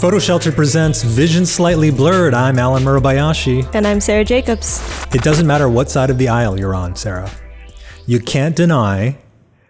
Photo Shelter presents Vision Slightly Blurred. I'm Alan Murabayashi. And I'm Sarah Jacobs. It doesn't matter what side of the aisle you're on, Sarah. You can't deny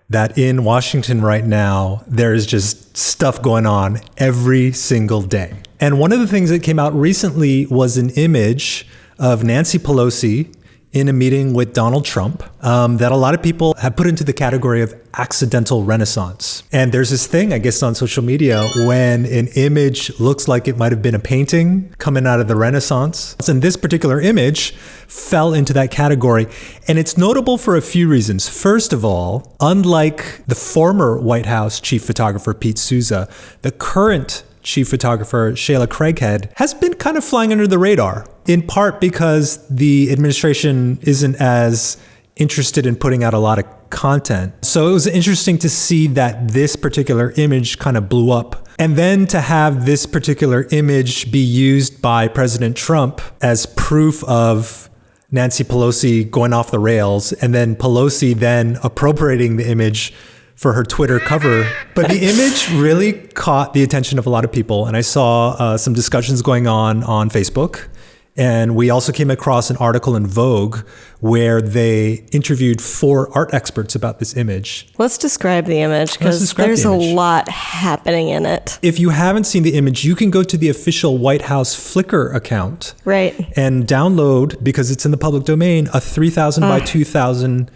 that in Washington right now, there is just stuff going on every single day. And one of the things that came out recently was an image of Nancy Pelosi in a meeting with Donald Trump that a lot of people have put into the category of accidental renaissance. And there's this thing, I guess, on social media when an image looks like it might have been a painting coming out of the Renaissance. And this particular image fell into that category. And it's notable for a few reasons. First of all, unlike the former White House chief photographer, Pete Souza, the current chief photographer, Sheila Craighead, has been kind of flying under the radar, in part because the administration isn't as interested in putting out a lot of content. So it was interesting to see that this particular image kind of blew up. And then to have this particular image be used by President Trump as proof of Nancy Pelosi going off the rails, and then Pelosi then appropriating the image for her Twitter cover. But the image really caught the attention of a lot of people. And I saw some discussions going on Facebook. And we also came across an article in Vogue where they interviewed 4 art experts about this image. Let's describe the image, because there's a lot happening in it. If you haven't seen the image, you can go to the official White House Flickr account. Right. And download, because it's in the public domain, a 3,000 by 2,000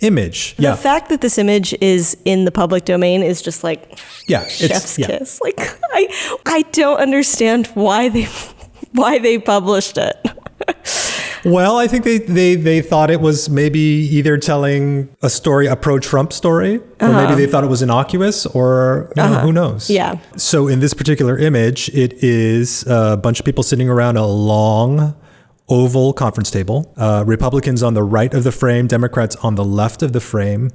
image. The fact that this image is in the public domain is just like chef's kiss. Like I don't understand why they published it. Well, I think they thought it was maybe either telling a story, a pro-Trump story, or maybe they thought it was innocuous, or who knows? Yeah. So in this particular image, it is a bunch of people sitting around a long oval conference table. Republicans on the right of the frame, Democrats on the left of the frame.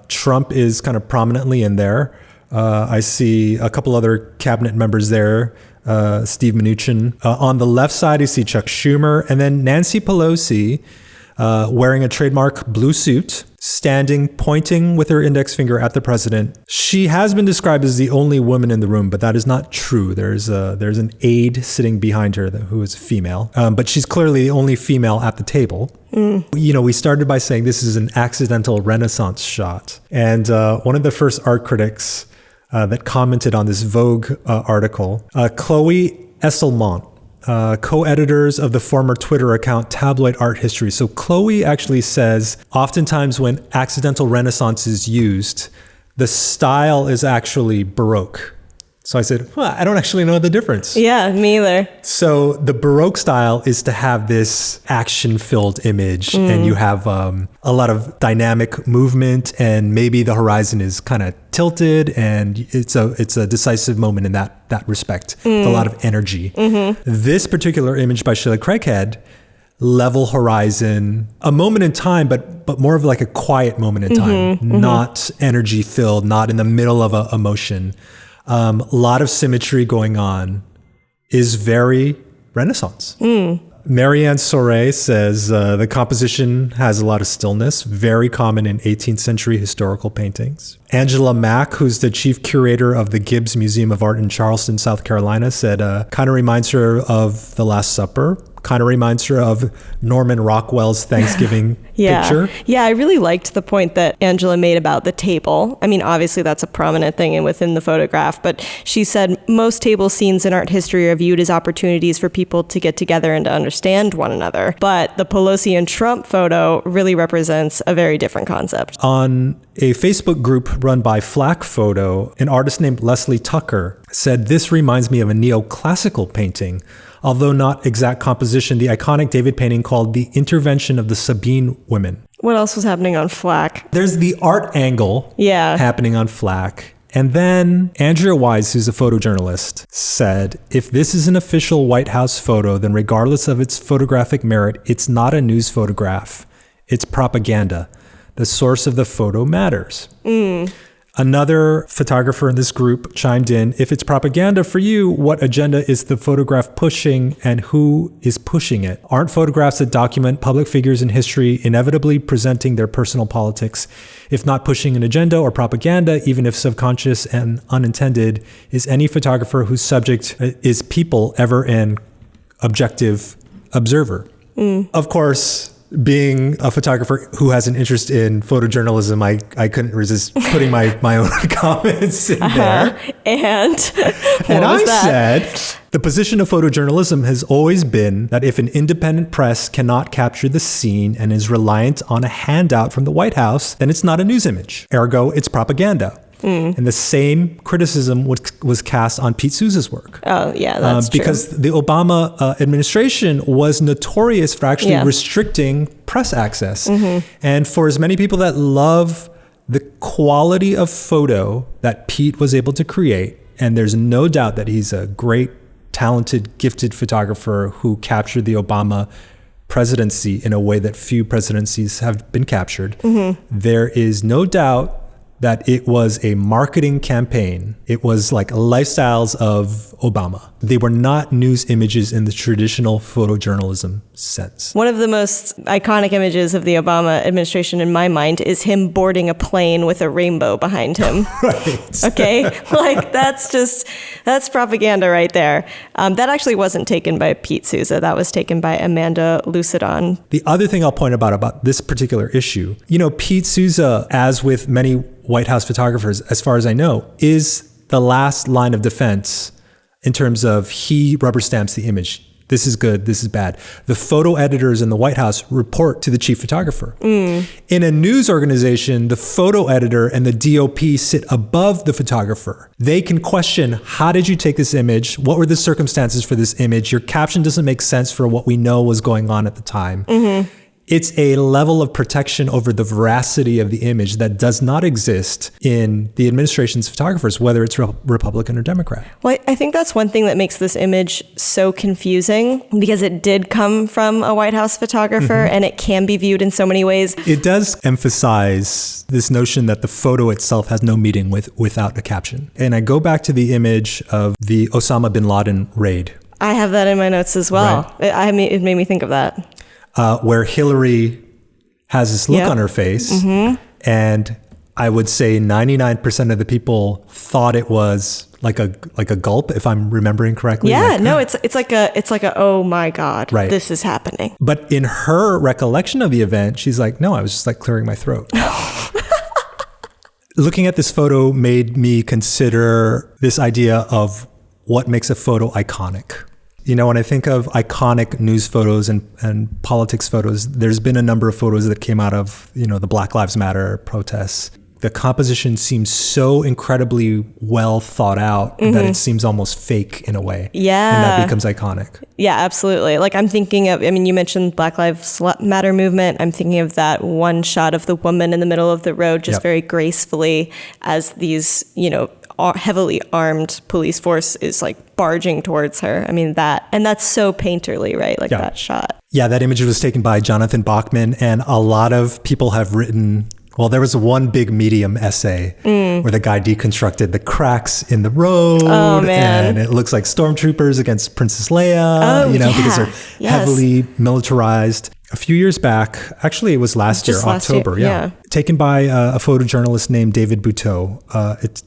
Trump is kind of prominently in there. I see a couple other cabinet members there. Steve Mnuchin. On the left side, you see Chuck Schumer, and then Nancy Pelosi wearing a trademark blue suit, standing, pointing with her index finger at the president. She has been described as the only woman in the room, but that is not true. There's an aide sitting behind her who is female, but she's clearly the only female at the table. You know, we started by saying this is an accidental Renaissance shot. And one of the first art critics that commented on this Vogue article, Chloe Esselmont, co-editors of the former Twitter account Tabloid Art History. So Chloe actually says, oftentimes when accidental Renaissance is used, the style is actually Baroque. So I said, I don't actually know the difference. Yeah, me either. So the Baroque style is to have this action-filled image, and you have a lot of dynamic movement, and maybe the horizon is kind of tilted, and it's a decisive moment in that respect, with a lot of energy. This particular image by Sheila Craighead, level horizon, a moment in time, but more of like a quiet moment in time, not energy-filled, not in the middle of a emotion. A lot of symmetry going on, is very Renaissance. Marianne Soray says the composition has a lot of stillness, very common in 18th century historical paintings. Angela Mack, who's the chief curator of the Gibbs Museum of Art in Charleston, South Carolina, said kind of reminds her of The Last Supper, kind of reminds her of Norman Rockwell's Thanksgiving picture. Yeah, I really liked the point that Angela made about the table. I mean, obviously that's a prominent thing within the photograph, but she said most table scenes in art history are viewed as opportunities for people to get together and to understand one another. But the Pelosi and Trump photo really represents a very different concept. On a Facebook group run by Flake Photo, an artist named Leslie Tucker said, "This reminds me of a neoclassical painting. Although not exact composition, the iconic David painting called The Intervention of the Sabine Women." What else was happening on Flake? There's the art angle happening on Flake. And then Andrea Wise, who's a photojournalist, said, "If this is an official White House photo, then regardless of its photographic merit, it's not a news photograph. It's propaganda. The source of the photo matters." Another photographer in this group chimed in, if it's propaganda for you, what agenda is the photograph pushing and who is pushing it? Aren't photographs that document public figures in history inevitably presenting their personal politics? If not pushing an agenda or propaganda, even if subconscious and unintended, is any photographer whose subject is people ever an objective observer? Of course, being a photographer who has an interest in photojournalism, I couldn't resist putting my own comments in there. And said, the position of photojournalism has always been that if an independent press cannot capture the scene and is reliant on a handout from the White House, then it's not a news image. Ergo, it's propaganda. And the same criticism was cast on Pete Souza's work. Oh, yeah, that's true. Because the Obama administration was notorious for actually restricting press access. And for as many people that love the quality of photo that Pete was able to create, and there's no doubt that he's a great, talented, gifted photographer who captured the Obama presidency in a way that few presidencies have been captured, there is no doubt that it was a marketing campaign. It was like lifestyles of Obama. They were not news images in the traditional photojournalism sense. One of the most iconic images of the Obama administration in my mind is him boarding a plane with a rainbow behind him. Right. Okay? Like, that's propaganda right there. That actually wasn't taken by Pete Souza. That was taken by Amanda Lucidon. The other thing I'll point about this particular issue, Pete Souza, as with many White House photographers, as far as I know, is the last line of defense in terms of he rubber stamps the image. This is good, this is bad. The photo editors in the White House report to the chief photographer. In a news organization, the photo editor and the DOP sit above the photographer. They can question, how did you take this image? What were the circumstances for this image? Your caption doesn't make sense for what we know was going on at the time. It's a level of protection over the veracity of the image that does not exist in the administration's photographers, whether it's Republican or Democrat. Well, I think that's one thing that makes this image so confusing, because it did come from a White House photographer and it can be viewed in so many ways. It does emphasize this notion that the photo itself has no meaning without a caption. And I go back to the image of the Osama bin Laden raid. I have that in my notes as well. Right. It made me think of that. Where Hillary has this look on her face, and I would say 99% of the people thought it was like a gulp, if I'm remembering correctly. Yeah, no, it's like a oh my God, this is happening. But in her recollection of the event, she's like, no, I was just like clearing my throat. Looking at this photo made me consider this idea of what makes a photo iconic. When I think of iconic news photos and politics photos, there's been a number of photos that came out of, the Black Lives Matter protests. The composition seems so incredibly well thought out that it seems almost fake in a way. Yeah. And that becomes iconic. Yeah, absolutely. Like I'm thinking of, you mentioned Black Lives Matter movement. I'm thinking of that one shot of the woman in the middle of the road, just very gracefully as these, heavily armed police force is like barging towards her. And that's so painterly, right? Like that shot. Yeah, that image was taken by Jonathan Bachman, and a lot of people have written, well, there was one big Medium essay where the guy deconstructed the cracks in the road. Oh, man. And it looks like stormtroopers against Princess Leia, because they're heavily militarized. A few years back, actually it was last year, October, taken by a photojournalist named David Butow.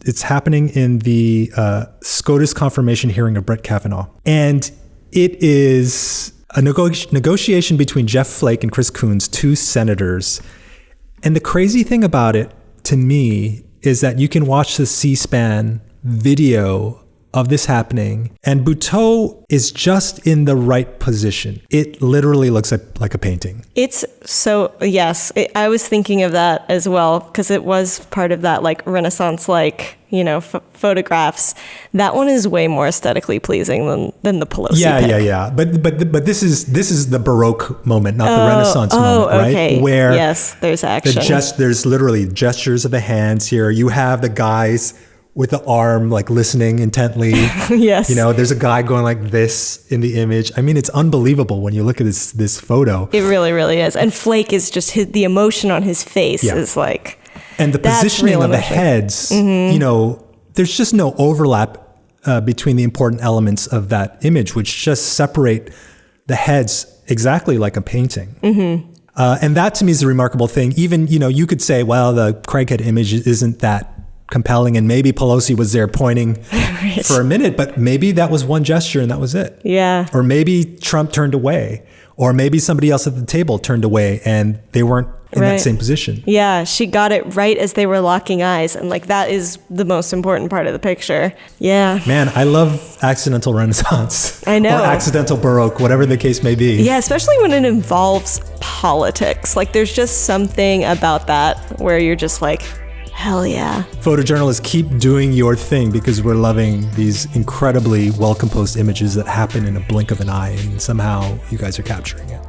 It's happening in the SCOTUS confirmation hearing of Brett Kavanaugh. And it is a negotiation between Jeff Flake and Chris Coons, two senators. And the crazy thing about it, to me, is that you can watch the C-SPAN video of this happening, and Butow is just in the right position. It literally looks like a painting. It's so, yes, I was thinking of that as well, because it was part of that like Renaissance-like, photographs. That one is way more aesthetically pleasing than the Pelosi pic. Yeah. But this is the Baroque moment, not the Renaissance moment, right? Okay. Where there's action. There's literally gestures of the hands here. You have the guys with the arm, like listening intently. Yes. There's a guy going like this in the image. It's unbelievable when you look at this photo. It really, really is. And Flake is just the emotion on his face is like, And the That's positioning real of the emotion. heads, you know, there's just no overlap between the important elements of that image, which just separate the heads exactly like a painting. And that to me is a remarkable thing. Even, you know, you could say, well, the Craighead image isn't that compelling, and maybe Pelosi was there pointing for a minute, but maybe that was one gesture and that was it. Yeah. Or maybe Trump turned away, or maybe somebody else at the table turned away and they weren't in that same position. Yeah, she got it right as they were locking eyes. And like, that is the most important part of the picture. Yeah. Man, I love accidental Renaissance. I know. Or accidental Baroque, whatever the case may be. Yeah, especially when it involves politics. Like, there's just something about that where you're just like, hell yeah. Photojournalists, keep doing your thing, because we're loving these incredibly well-composed images that happen in a blink of an eye, and somehow you guys are capturing it.